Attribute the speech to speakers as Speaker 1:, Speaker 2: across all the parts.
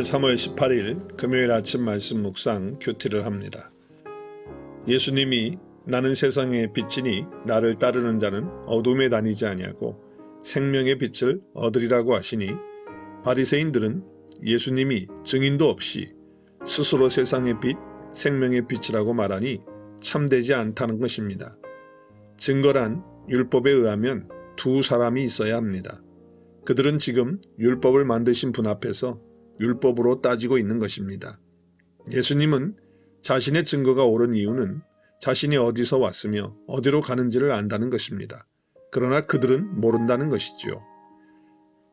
Speaker 1: 오늘 3월 18일 금요일 아침 말씀 묵상 큐티를 합니다. 예수님이 나는 세상의 빛이니 나를 따르는 자는 어둠에 다니지 아니하고 생명의 빛을 얻으리라고 하시니 바리새인들은 예수님이 증인도 없이 스스로 세상의 빛, 생명의 빛이라고 말하니 참되지 않다는 것입니다. 증거란 율법에 의하면 두 사람이 있어야 합니다. 그들은 지금 율법을 만드신 분 앞에서 율법으로 따지고 있는 것입니다. 예수님은 자신의 증거가 옳은 이유는 자신이 어디서 왔으며 어디로 가는지를 안다는 것입니다. 그러나 그들은 모른다는 것이지요.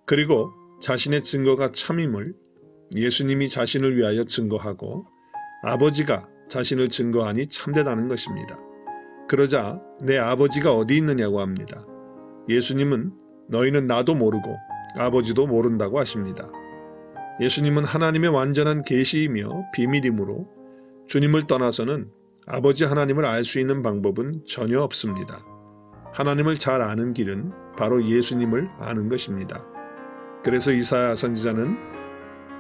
Speaker 1: 그리고 자신의 증거가 참임을 예수님이 자신을 위하여 증거하고 아버지가 자신을 증거하니 참되다는 것입니다. 그러자 내 아버지가 어디 있느냐고 합니다. 예수님은 너희는 나도 모르고 아버지도 모른다고 하십니다. 예수님은 하나님의 완전한 계시이며 비밀이므로 주님을 떠나서는 아버지 하나님을 알 수 있는 방법은 전혀 없습니다. 하나님을 잘 아는 길은 바로 예수님을 아는 것입니다. 그래서 이사야 선지자는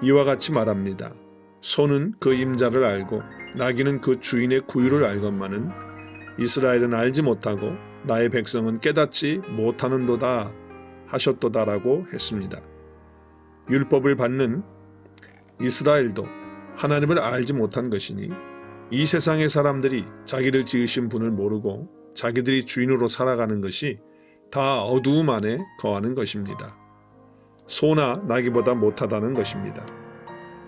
Speaker 1: 이와 같이 말합니다. 소는 그 임자를 알고 나귀는 그 주인의 구유를 알건만은 이스라엘은 알지 못하고 나의 백성은 깨닫지 못하는도다 하셨도다라고 했습니다. 율법을 받는 이스라엘도 하나님을 알지 못한 것이니 이 세상의 사람들이 자기를 지으신 분을 모르고 자기들이 주인으로 살아가는 것이 다 어두움 안에 거하는 것입니다. 소나 나귀보다 못하다는 것입니다.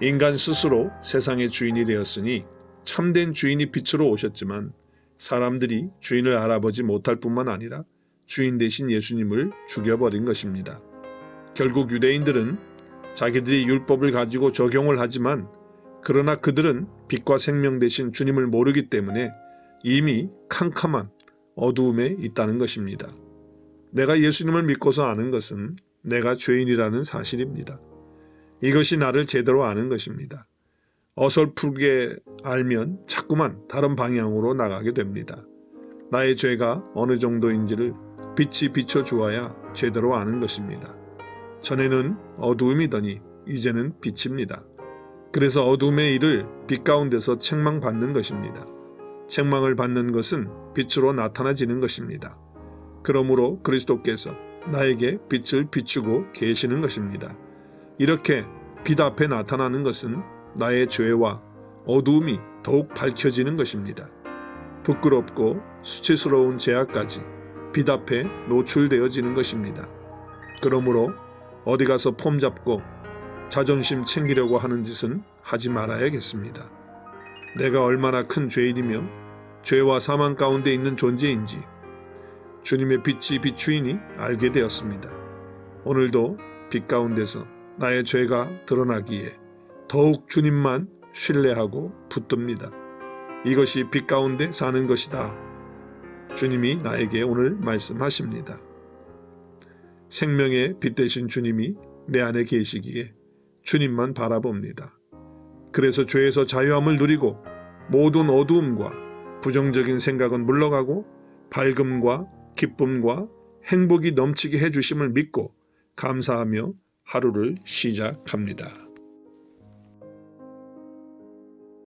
Speaker 1: 인간 스스로 세상의 주인이 되었으니 참된 주인이 빛으로 오셨지만 사람들이 주인을 알아보지 못할 뿐만 아니라 주인 되신 예수님을 죽여버린 것입니다. 결국 유대인들은 자기들이 율법을 가지고 적용을 하지만 그러나 그들은 빛과 생명 되신 주님을 모르기 때문에 이미 캄캄한 어두움에 있다는 것입니다. 내가 예수님을 믿고서 아는 것은 내가 죄인이라는 사실입니다. 이것이 나를 제대로 아는 것입니다. 어설프게 알면 자꾸만 다른 방향으로 나가게 됩니다. 나의 죄가 어느 정도인지를 빛이 비춰주어야 제대로 아는 것입니다. 전에는 어두움이더니 이제는 빛입니다. 그래서 어두움의 일을 빛 가운데서 책망받는 것입니다. 책망을 받는 것은 빛으로 나타나지는 것입니다. 그러므로 그리스도께서 나에게 빛을 비추고 계시는 것입니다. 이렇게 빛 앞에 나타나는 것은 나의 죄와 어두움이 더욱 밝혀지는 것입니다. 부끄럽고 수치스러운 죄악까지 빛 앞에 노출되어지는 것입니다. 그러므로 어디 가서 폼 잡고 자존심 챙기려고 하는 짓은 하지 말아야겠습니다. 내가 얼마나 큰 죄인이며 죄와 사망 가운데 있는 존재인지 주님의 빛이 비추이니 알게 되었습니다. 오늘도 빛 가운데서 나의 죄가 드러나기에 더욱 주님만 신뢰하고 붙듭니다. 이것이 빛 가운데 사는 것이다. 주님이 나에게 오늘 말씀하십니다. 생명의 빛 되신 주님이 내 안에 계시기에 주님만 바라봅니다. 그래서 죄에서 자유함을 누리고 모든 어두움과 부정적인 생각은 물러가고 밝음과 기쁨과 행복이 넘치게 해주심을 믿고 감사하며 하루를 시작합니다.